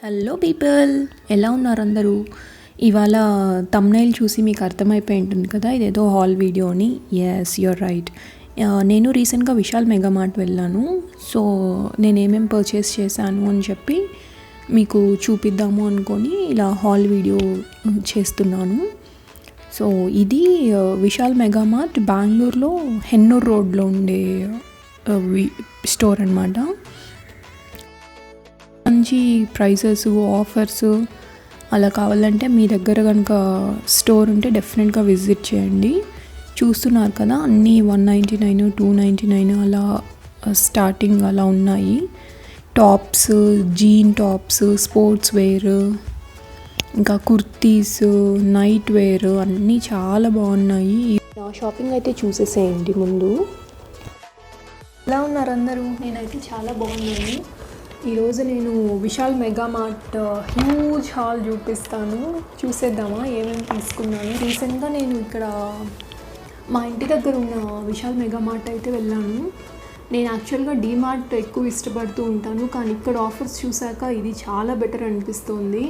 Hello people, ఎలా ఉన్నారు అందరూ? ఇవాళ థంబ్నెయిల్ చూసి మీకు అర్థమైపోయి ఉంటుంది కదా, ఇదేదో హాల్ వీడియో అని. Yes, you're right. నేను రీసెంట్గా విశాల్ మెగా మార్ట్ వెళ్ళాను. సో నేను ఏమేమి పర్చేస్ చేశాను అని చెప్పి మీకు చూపిద్దాము అనుకొని ఇలా హాల్ వీడియో చేస్తున్నాను. సో ఇది విశాల్ మెగా మార్ట్ బెంగళూరులో హెన్నూర్ రోడ్లో ఉండే స్టోర్ అనమాట. మంచి ప్రైసెస్, ఆఫర్స్ అలా కావాలంటే మీ దగ్గర కనుక స్టోర్ ఉంటే డెఫినెట్గా విజిట్ చేయండి. చూస్తున్నారు కదా, అన్నీ 199, 299 అలా స్టార్టింగ్ అలా ఉన్నాయి. Tops, jean tops, sports wear, ఇంకా కుర్తీస్, నైట్ వేర్ అన్నీ చాలా బాగున్నాయి. నా షాపింగ్ అయితే చూసేసేయండి ముందు. ఎలా ఉన్నారు అందరూ? నేనైతే చాలా బాగున్నాను. ఈరోజు నేను Vishal Mega mart huge hall చూపిస్తాను. చూసేద్దామా ఏమేమి తీసుకున్నాను. రీసెంట్గా నేను ఇక్కడ మా ఇంటి దగ్గర ఉన్న విశాల్ మెగా మార్ట్ అయితే వెళ్ళాను. నేను యాక్చువల్గా డీమార్ట్ ఎక్కువ ఇష్టపడుతూ ఉంటాను, కానీ ఇక్కడ ఆఫర్స్ చూసాక ఇది చాలా బెటర్ అనిపిస్తుంది.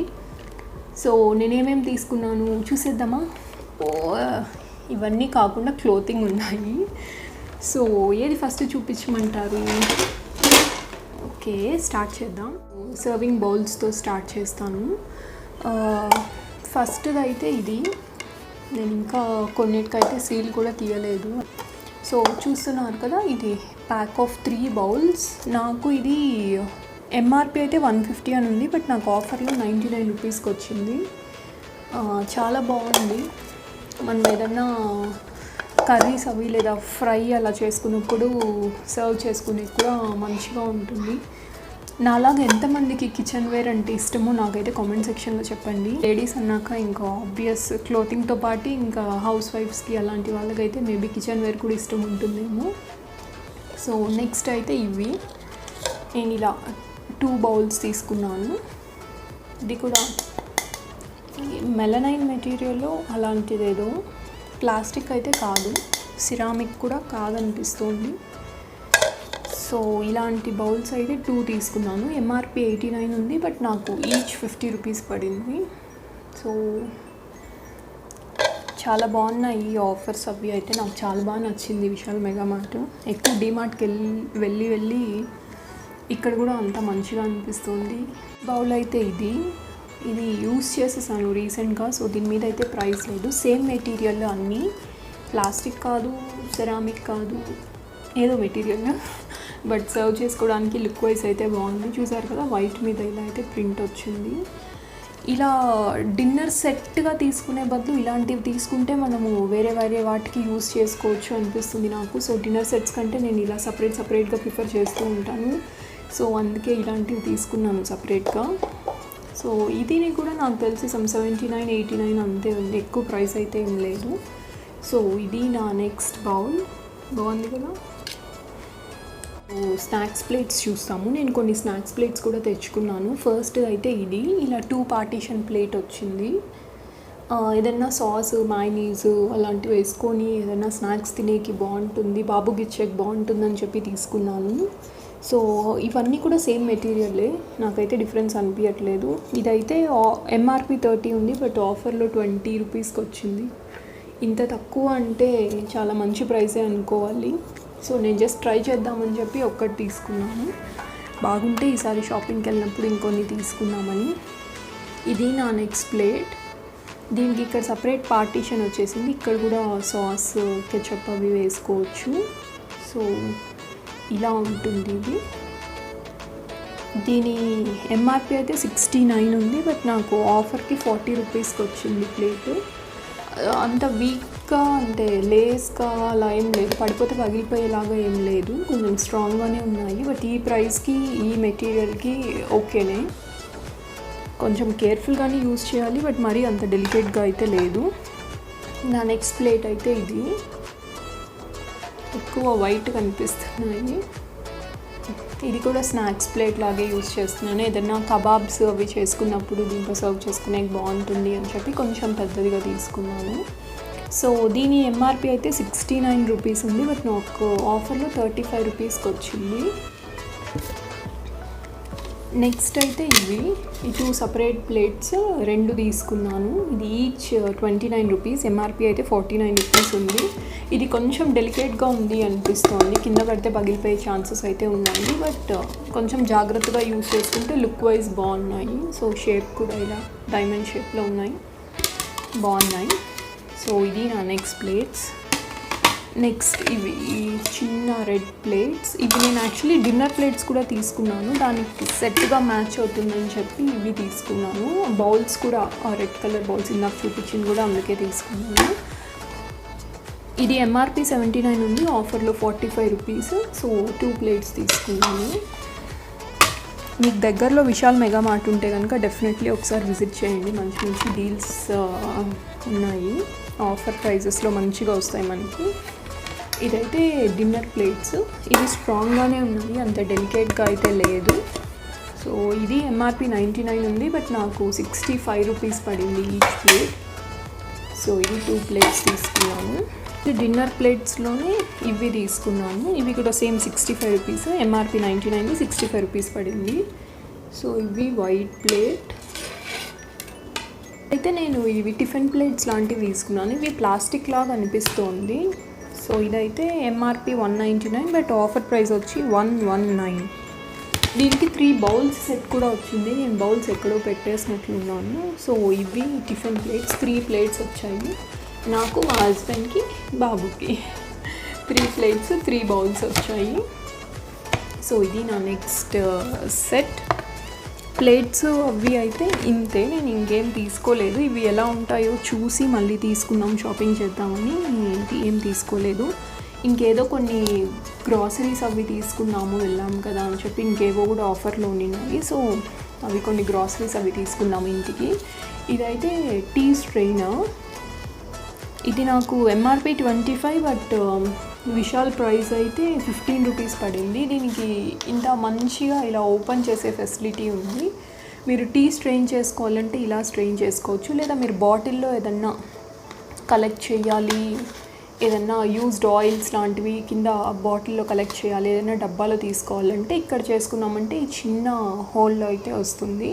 సో నేనేమేమి తీసుకున్నాను చూసేద్దామా. ఇవన్నీ కాకుండా క్లోతింగ్ ఉన్నాయి. సో ఏది ఫస్ట్ చూపించమంటారు? ఓకే, స్టార్ట్ చేద్దాం. సర్వింగ్ బౌల్స్తో స్టార్ట్ చేస్తాను. ఫస్ట్ది అయితే ఇది. నేను ఇంకా కొన్నిటికైతే సీల్ కూడా తీయలేదు. సో చూస్తున్నారు కదా, ఇది ప్యాక్ ఆఫ్ 3 బౌల్స్. నాకు ఇది ఎంఆర్పి అయితే 150 అని ఉంది, బట్ నాకు ఆఫర్లో 99 రూపీస్కి వచ్చింది. చాలా బాగుంది. మనం ఏదన్నా కర్రీస్ అవి లేదా ఫ్రై అలా చేసుకున్నప్పుడు సర్వ్ చేసుకునే కూడా మంచిగా ఉంటుంది. నాలాగా ఎంతమందికి కిచెన్ వేర్ అంటే ఇష్టమో నాకైతే కామెంట్ సెక్షన్లో చెప్పండి. లేడీస్ అన్నాక ఇంకా ఆబ్వియస్ క్లోతింగ్తో పాటు ఇంకా హౌస్ వైఫ్స్కి అలాంటి వాళ్ళకైతే మేబీ కిచెన్ వేర్ కూడా ఇష్టం ఉంటుందేమో. సో నెక్స్ట్ అయితే ఇవి నేను ఇలా 2 బౌల్స్ తీసుకున్నాను. ఇది కూడా మెలనైన్ మెటీరియల్లో అలాంటిదేదో, ప్లాస్టిక్ అయితే కాదు, సిరామిక్ కూడా కాదనిపిస్తుంది. సో ఇలాంటి బౌల్స్ అయితే 2 తీసుకున్నాను. ఎంఆర్పి 89 ఉంది, బట్ నాకు ఈచ్ 50 రూపీస్ పడింది. సో చాలా బాగున్నాయి ఈ ఆఫర్స్ అవి అయితే. నాకు చాలా బాగా నచ్చింది విశాల్ మెగా మార్ట్. ఎక్కువ డీమార్ట్కి వెళ్ళి ఇక్కడ కూడా అంత మంచిగా అనిపిస్తుంది. బౌల్ అయితే ఇది యూస్ చేసేసాను రీసెంట్గా. సో దీని మీద అయితే ప్రైస్ లేదు. సేమ్ మెటీరియల్ అన్నీ, ప్లాస్టిక్ కాదు, సెరామిక్ కాదు, ఏదో మెటీరియల్, బట్ సర్వ్ చేసుకోవడానికి లుక్ వైజ్ అయితే బాగుంది. చూసారు కదా, వైట్ మీద ఇలా అయితే ప్రింట్ వచ్చింది. ఇలా డిన్నర్ సెట్గా తీసుకునే బదులు ఇలాంటివి తీసుకుంటే మనము వేరే వాటికి యూస్ చేసుకోవచ్చు అనిపిస్తుంది నాకు. సో డిన్నర్ సెట్స్ కంటే నేను ఇలా సపరేట్గా ప్రిఫర్ చేస్తూ ఉంటాను. సో అందుకే ఇలాంటివి తీసుకున్నాను సపరేట్గా. సో ఇది కూడా నాకు తెలిసి 79, 89 అంతే ఉంది, ఎక్కువ ప్రైస్ అయితే ఏం లేదు. సో ఇది నా నెక్స్ట్ బౌల్. బాగుంది కదా. స్నాక్స్ ప్లేట్స్ చూస్తాము. నేను కొన్ని స్నాక్స్ ప్లేట్స్ కూడా తెచ్చుకున్నాను. ఫస్ట్ అయితే ఇది ఇలా 2 పార్టీషన్ ప్లేట్ వచ్చింది. ఏదన్నా సాస్, మైనీస్ అలాంటివి వేసుకొని ఏదైనా స్నాక్స్ తినేకి బాగుంటుంది, బాబుకి ఇచ్చేకి బాగుంటుందని చెప్పి తీసుకున్నాను. సో ఇవన్నీ కూడా సేమ్ మెటీరియలే, నాకైతే డిఫరెన్స్ అనిపించట్లేదు. ఇదైతే ఎంఆర్పి 30 ఉంది, బట్ ఆఫర్లో 20 రూపీస్కి వచ్చింది. ఇంత తక్కువ అంటే చాలా మంచి ప్రైసే అనుకోవాలి. సో నేను జస్ట్ ట్రై చేద్దామని చెప్పి ఒక్కటి తీసుకున్నాను. బాగుంటే ఈసారి షాపింగ్కి వెళ్ళినప్పుడు ఇంకొన్ని తీసుకున్నామని. ఇది నా నెక్స్ట్ ప్లేట్. దీనికి ఇక్కడ సపరేట్ పార్టీషన్ వచ్చేసింది. ఇక్కడ కూడా సాస్, కెచప్ అవి వేసుకోవచ్చు. సో ఇలా ఉంటుంది ఇది. దీని ఎంఆర్పి అయితే 69 ఉంది, బట్ నాకు ఆఫర్కి 40 రూపీస్కి వచ్చింది ప్లేట్. అంత వీక్గా అంటే లేస్గా అలా ఏం లేదు, పడిపోతే పగిలిపోయేలాగా ఏం లేదు, కొంచెం స్ట్రాంగ్గానే ఉన్నాయి. బట్ ఈ ప్రైస్కి ఈ మెటీరియల్కి ఓకేనే. కొంచెం కేర్ఫుల్గానే యూజ్ చేయాలి, బట్ మరీ అంత డెలికేట్గా అయితే లేదు. నా నెక్స్ట్ ప్లేట్ అయితే ఇది. ఎక్కువ వైట్ కనిపిస్తున్నాయి. ఇది కూడా స్నాక్స్ ప్లేట్ లాగే యూజ్ చేస్తున్నాను. ఏదైనా కబాబ్స్ అవి చేసుకున్నప్పుడు దీంట్లో సర్వ్ చేసుకునే బాగుంటుంది అని చెప్పి కొంచెం పెద్దదిగా తీసుకున్నాను. సో దీని ఎంఆర్పి అయితే 69 రూపీస్ ఉంది, బట్ నాకు ఆఫర్లో 35 రూపీస్కి వచ్చింది. నెక్స్ట్ అయితే ఈ 2 సపరేట్ ప్లేట్స్ 2 తీసుకున్నాను. ఇది ఈచ్ 29 రూపీస్, ఎంఆర్పి అయితే 49 రూపీస్ ఉంది. ఇది కొంచెం డెలికేట్గా ఉంది అనిపిస్తోంది, కింద పడితే పగిలిపోయే ఛాన్సెస్ అయితే ఉన్నాయి. బట్ కొంచెం జాగ్రత్తగా యూస్ చేసుకుంటే లుక్ వైజ్ బాగున్నాయి. సో షేప్ కూడా ఇలా డైమండ్ షేప్లో ఉన్నాయి, బాగున్నాయి. సో ఇది నా నెక్స్ట్ ప్లేట్స్. నెక్స్ట్ ఇవి చిన్న రెడ్ ప్లేట్స్. ఇవి నేను యాక్చువల్లీ డిన్నర్ ప్లేట్స్ కూడా తీసుకున్నాను, దానికి సెట్గా మ్యాచ్ అవుతుందని చెప్పి ఇవి తీసుకున్నాను. బౌల్స్ కూడా రెడ్ కలర్ బౌల్స్ ఇందాక చూపించింది కూడా అందుకే తీసుకున్నాను. ఇది ఎంఆర్పి 79 ఉంది, ఆఫర్లో 45 రూపీస్. సో 2 ప్లేట్స్ తీసుకున్నాను. మీకు దగ్గరలో విశాల్ మెగా మార్ట్ ఉంటే కనుక డెఫినెట్లీ ఒకసారి విజిట్ చేయండి. మంచి మంచి డీల్స్ ఉన్నాయి, ఆఫర్ ప్రైజెస్లో మంచిగా వస్తాయి మనకి. ఇదైతే డిన్నర్ ప్లేట్స్. ఇవి స్ట్రాంగ్గానే ఉన్నాయి, అంత డెలికేట్గా అయితే లేదు. సో ఇది ఎంఆర్పి 99 ఉంది, బట్ నాకు 65 రూపీస్ పడింది ఈచ్ ప్లేట్. సో ఇది 2 ప్లేట్స్ తీసుకున్నాను. డిన్నర్ ప్లేట్స్లోనే ఇవి తీసుకున్నాను. ఇవి కూడా సేమ్ 65 రూపీస్, ఎంఆర్పి 99, 65 రూపీస్ పడింది. సో ఇవి వైట్ ప్లేట్. అయితే నేను ఇవి టిఫిన్ ప్లేట్స్ లాంటివి తీసుకున్నాను. ఇవి ప్లాస్టిక్ లాగా అనిపిస్తోంది. సో ఇదైతే ఎంఆర్పి 199, బట్ ఆఫర్ ప్రైస్ వచ్చి 119. దీనికి 3 బౌల్స్ సెట్ కూడా వచ్చింది. నేను బౌల్స్ ఎక్కడో పెట్టేసినట్లున్నాను. సో ఇవి టిఫిన్ ప్లేట్స్ 3 ప్లేట్స్ వచ్చాయి నాకు, మా హస్బెండ్కి, బాబుకి 3 ప్లేట్స్ 3 బౌల్స్ వచ్చాయి. సో ఇది నా నెక్స్ట్ సెట్. ప్లేట్స్ అవి అయితే ఇంతే, నేను ఇంకేం తీసుకోలేదు. ఇవి ఎలా ఉంటాయో చూసి మళ్ళీ తీసుకుందాం, షాపింగ్ చేద్దామని ఏం తీసుకోలేదు. ఇంకేదో కొన్ని గ్రాసరీస్ అవి తీసుకున్నాము, వెళ్ళాము కదా అని చెప్పి ఇంకేవో కూడా ఆఫర్లో ఉన్నాయి. సో అవి కొన్ని గ్రాసరీస్ అవి తీసుకున్నాము ఇంటికి. ఇదైతే టీ స్ట్రెయినర్. ఇది నాకు ఎంఆర్పి 25, బట్ విశాల్ ప్రైస్ అయితే 15 రూపీస్ పడింది. దీనికి ఇంత మంచిగా ఇలా ఓపెన్ చేసే ఫెసిలిటీ ఉంది. మీరు టీ స్ట్రెయిన్ చేసుకోవాలంటే ఇలా స్ట్రెయిన్ చేసుకోవచ్చు, లేదా మీరు బాటిల్లో ఏదన్నా కలెక్ట్ చేయాలి, ఏదన్నా యూజ్డ్ ఆయిల్స్ లాంటివి కింద బాటిల్లో కలెక్ట్ చేయాలి, ఏదైనా డబ్బాలో తీసుకోవాలంటే ఇక్కడ చేసుకున్నామంటే ఈ చిన్న హోల్లో అయితే వస్తుంది.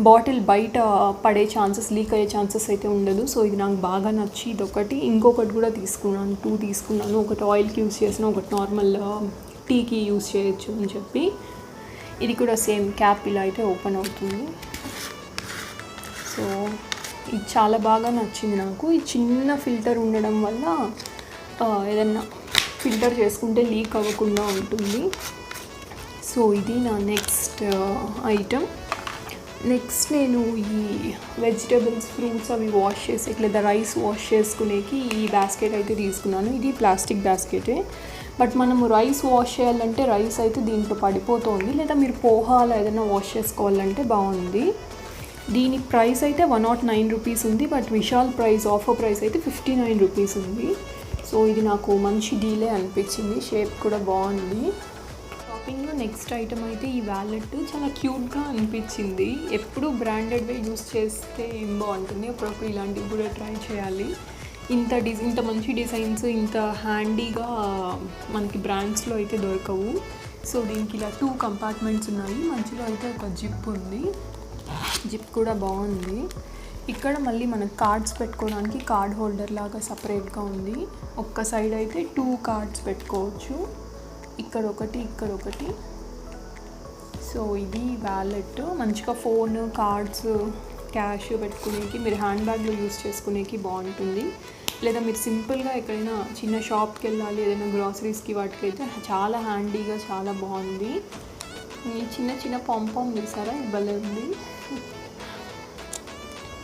బాటిల్ బయట పడే ఛాన్సెస్, లీక్ అయ్యే ఛాన్సెస్ అయితే ఉండదు. సో ఇది నాకు బాగా నచ్చి ఇదొకటి. ఇంకొకటి కూడా తీసుకున్నాను, 2 తీసుకున్నాను. ఒకటి ఆయిల్కి యూస్ చేసిన, ఒకటి నార్మల్ టీకి యూస్ చేయొచ్చు అని చెప్పి. ఇది కూడా సేమ్ క్యాప్ ఇలా అయితే ఓపెన్ అవుతుంది. సో ఇది చాలా బాగా నచ్చింది నాకు. ఈ చిన్న ఫిల్టర్ ఉండడం వల్ల ఏదన్నా ఫిల్టర్ చేసుకుంటే లీక్ అవ్వకుండా ఉంటుంది. సో ఇది నా నెక్స్ట్ ఐటమ్. నెక్స్ట్ నేను ఈ వెజిటబుల్స్, ఫ్రూట్స్ అవి వాష్ చేసే, లేదా రైస్ వాష్ చేసుకునేకి ఈ బాస్కెట్ అయితే తీసుకున్నాను. ఇది ప్లాస్టిక్ బాస్కెటే, బట్ మనము రైస్ వాష్ చేయాలంటే రైస్ అయితే దీంట్లో పడిపోతుంది, లేదా మీరు పోహాలు ఏదైనా వాష్ చేసుకోవాలంటే బాగుంది. దీని ప్రైస్ అయితే 109 రూపీస్ ఉంది, but Vishal price offer price అయితే 59 రూపీస్ ఉంది. సో ఇది నాకు మంచి డీలే అనిపించింది, షేప్ కూడా బాగుంది. షాపింగ్లో నెక్స్ట్ ఐటమ్ అయితే ఈ వ్యాలెట్ చాలా క్యూట్గా అనిపించింది. ఎప్పుడు బ్రాండెడ్వే యూస్ చేస్తే ఏం బాగుంటుంది, అప్పుడప్పుడు ఇలాంటివి కూడా ట్రై చేయాలి. ఇంత మంచి డిజైన్స్ ఇంత హ్యాండీగా మనకి బ్రాండ్స్లో అయితే దొరకవు. సో దీనికి ఇలా 2 కంపార్ట్మెంట్స్ ఉన్నాయి, మధ్యలో అయితే ఒక జిప్ ఉంది. జిప్ కూడా బాగుంది. ఇక్కడ మళ్ళీ మనకు కార్డ్స్ పెట్టుకోవడానికి కార్డ్ హోల్డర్ లాగా సపరేట్గా ఉంది. ఒక్క సైడ్ అయితే 2 కార్డ్స్ పెట్టుకోవచ్చు, ఇక్కడ ఒకటి. సో ఇది వ్యాలెట్, మంచిగా ఫోన్, కార్డ్స్, క్యాష్ పెట్టుకునేకి, మీరు హ్యాండ్ బ్యాగ్లో యూస్ చేసుకునేకి బాగుంటుంది. లేదా మీరు సింపుల్గా ఎక్కడైనా చిన్న షాప్కి వెళ్ళాలి, ఏదైనా గ్రాసరీస్కి వాటికైతే చాలా హ్యాండీగా చాలా బాగుంది. ఈ చిన్న పాంపాం చూసారా, భలే ఉంది.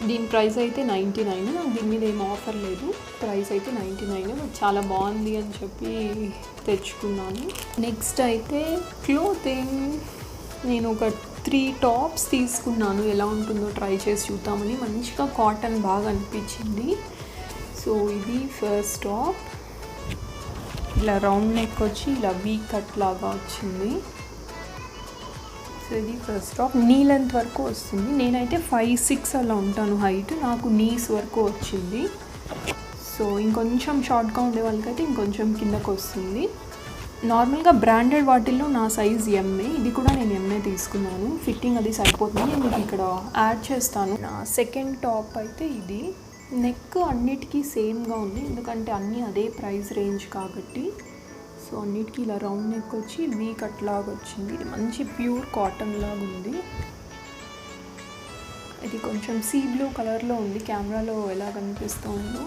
దీని ప్రైస్ అయితే 99. నాకు దీని మీద ఏం ఆఫర్ లేదు, ప్రైస్ అయితే 99, బట్ చాలా బాగుంది అని చెప్పి తెచ్చుకున్నాను. నెక్స్ట్ అయితే క్లోతింగ్. నేను ఒక 3 టాప్స్ తీసుకున్నాను, ఎలా ఉంటుందో ట్రై చేసి చూద్దామని. మంచిగా కాటన్ బాగా అనిపించింది. సో ఇది ఫస్ట్ టాప్, ఇలా రౌండ్ నెక్ వచ్చి ఇలా వీ కట్ లాగా వచ్చింది. సో ఇది ఫస్ట్ టాప్, నీ లెంత్ వరకు వస్తుంది. నేనైతే 5'6" అలా ఉంటాను హైట్, నాకు నీస్ వరకు వచ్చింది. సో ఇంకొంచెం షార్ట్గా ఉండే వాళ్ళకైతే ఇంకొంచెం కిందకు వస్తుంది. నార్మల్గా బ్రాండెడ్ వాటిల్లో నా సైజ్ ఎంఏ, ఇది కూడా నేను ఎంఏ తీసుకున్నాను. ఫిట్టింగ్ అది సరిపోతుంది. నేను మీకు ఇక్కడ యాడ్ చేస్తాను. నా సెకండ్ టాప్ అయితే ఇది. నెక్ అన్నిటికీ సేమ్గా ఉంది, ఎందుకంటే అన్నీ అదే ప్రైస్ రేంజ్ కాబట్టి. సో అన్నిటికీ ఇలా రౌండ్ నెక్ వచ్చి వీ కట్ లాగా వచ్చింది. ఇది మంచి ప్యూర్ కాటన్ లాగా ఉంది. ఇది కొంచెం సీ బ్లూ కలర్లో ఉంది, కెమెరాలో ఎలా కనిపిస్తుందో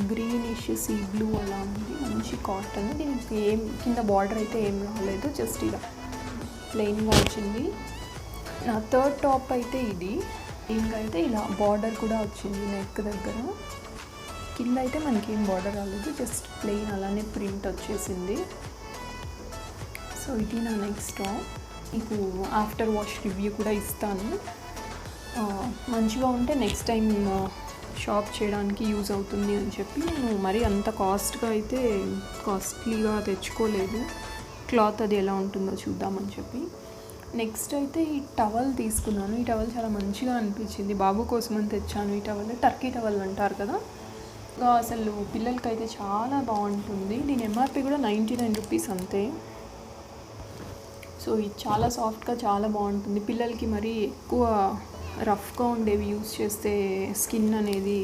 గ్రీనిష్ సీ బ్లూ అలా ఉంది. మంచి కాటన్. దీనికి ఏం కింద బార్డర్ అయితే ఏం రాలేదు, జస్ట్ ఇలా ప్లెయిన్గా వచ్చింది. నా థర్డ్ టాప్ అయితే ఇది. దీనికి అయితే ఇలా బార్డర్ కూడా వచ్చింది నెక్ దగ్గర. కింద అయితే మనకి ఏం బార్డర్ రాలేదు, జస్ట్ ప్లెయిన్ అలానే ప్రింట్ వచ్చేసింది. సో ఇది నా నెక్స్ట్ టాప్. మీకు ఆఫ్టర్ వాష్ రివ్యూ కూడా ఇస్తాను. మంచిగా ఉంటే నెక్స్ట్ టైం షాప్ చేయడానికి యూజ్ అవుతుంది అని చెప్పి నేను మరీ అంత కాస్ట్లీగా తెచ్చుకోలేదు. క్లాత్ అది ఎలా ఉంటుందో చూద్దామని చెప్పి. నెక్స్ట్ అయితే ఈ టవల్ తీసుకున్నాను. ఈ టవల్ చాలా మంచిగా అనిపించింది, బాబు కోసం అని తెచ్చాను. ఈ టవల్ టర్కీ టవల్ అంటారు కదా, అసలు పిల్లలకి అయితే చాలా బాగుంటుంది. దీని ఎంఆర్పి కూడా 99 రూపీస్ అంతే. సో ఇది చాలా సాఫ్ట్గా చాలా బాగుంటుంది. పిల్లలకి మరీ ఎక్కువ రఫ్గా ఉండేవి యూస్ చేస్తే స్కిన్ అనేది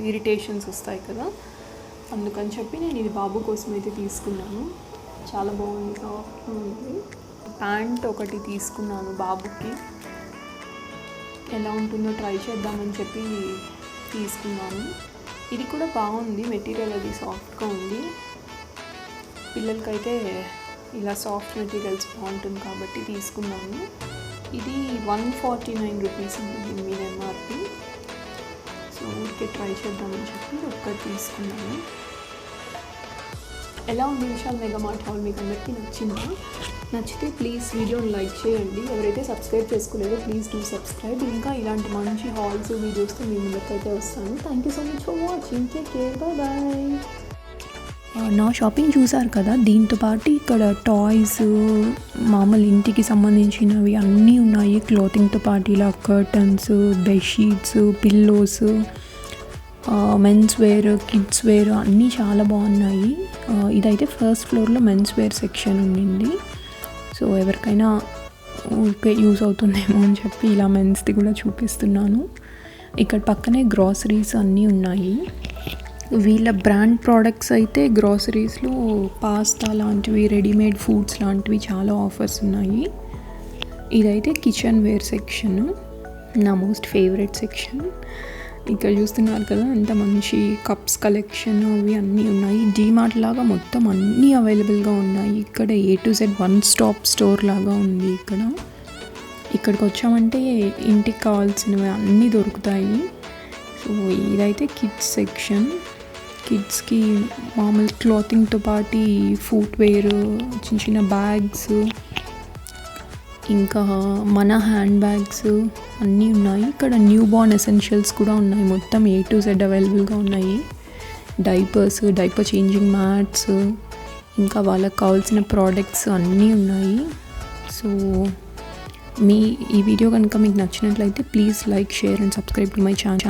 ఇరిటేషన్స్ వస్తాయి కదా, అందుకని చెప్పి నేను ఇది బాబు కోసం అయితే తీసుకున్నాను. చాలా బాగుంది, సాఫ్ట్గా ఉంది. ప్యాంట్ ఒకటి తీసుకున్నాను బాబుకి, ఎలా ఉంటుందో ట్రై చేద్దామని చెప్పి తీసుకున్నాను. ఇది కూడా బాగుంది, మెటీరియల్ అది సాఫ్ట్గా ఉంది. పిల్లలకైతే ఇలా సాఫ్ట్ మెటీరియల్స్ బాగుంటుంది కాబట్టి తీసుకున్నాను. ఇది 149 రూపీస్ ఉంది దీని మీద ఎంఆర్పి. సో ఊరికే ట్రై చేద్దామని చెప్పి ఒక్కటి తీసుకున్నాను. ఎలా ఉంది విశాల్ మెగా మార్ట్ హాల్? మీకు అందరికీ నచ్చిందా? నచ్చితే ప్లీజ్ వీడియోని లైక్ చేయండి. ఎవరైతే సబ్స్క్రైబ్ చేసుకోలేదో ప్లీజ్ డూ సబ్స్క్రైబ్. ఇంకా ఇలాంటి మంచి హాల్స్ వీడియోస్తో మీ ముందుకైతే వస్తాను. Thank you so much for watching. Take care, bye bye. నా షాపింగ్ చూసారు కదా, దీంతో పాటు ఇక్కడ టాయ్స్, మామూలు ఇంటికి సంబంధించినవి అన్నీ ఉన్నాయి. క్లోతింగ్తో పాటు ఇలా curtains, bedsheets, pillows, men's wear, kids wear అన్నీ చాలా బాగున్నాయి. ఇదైతే ఫస్ట్ ఫ్లోర్లో మెన్స్ వేర్ సెక్షన్ ఉండింది. సో ఎవరికైనా ఊరికే యూజ్ అవుతుందేమో అని చెప్పి ఇలా మెన్స్ది కూడా చూపిస్తున్నాను. ఇక్కడ పక్కనే గ్రాసరీస్ అన్నీ ఉన్నాయి. వీళ్ళ బ్రాండ్ ప్రోడక్ట్స్ అయితే గ్రాసరీస్లో పాస్తా లాంటివి, రెడీమేడ్ ఫుడ్స్ లాంటివి చాలా ఆఫర్స్ ఉన్నాయి. ఇదైతే కిచెన్ వేర్ సెక్షన్, నా మోస్ట్ ఫేవరెట్ సెక్షన్. ఇక్కడ చూస్తున్నారు కదా ఎంత మంచి కప్స్ కలెక్షన్ అవి అన్నీ ఉన్నాయి. డీమార్ట్ లాగా మొత్తం అన్నీ అవైలబుల్గా ఉన్నాయి. ఇక్కడ A to Z one stop store లాగా ఉంది. ఇక్కడికి వచ్చామంటే ఇంటికి కావాల్సినవి అన్నీ దొరుకుతాయి. సో ఇదైతే కిడ్స్ సెక్షన్. కిడ్స్కి మామూలు క్లాతింగ్తో పాటు ఫుట్వేర్, చిన్న చిన్న బ్యాగ్స్, ఇంకా మన హ్యాండ్ బ్యాగ్స్ అన్నీ ఉన్నాయి. ఇక్కడ న్యూ బార్న్ ఎసెన్షియల్స్ కూడా ఉన్నాయి. మొత్తం A to Z అవైలబుల్గా ఉన్నాయి. డైపర్స్, డైపర్ చేంజింగ్ మ్యాట్స్, ఇంకా వాళ్ళకి కావాల్సిన ప్రోడక్ట్స్ అన్నీ ఉన్నాయి. సో ఈ వీడియో కనుక మీకు నచ్చినట్లయితే please like, share and subscribe to my channel.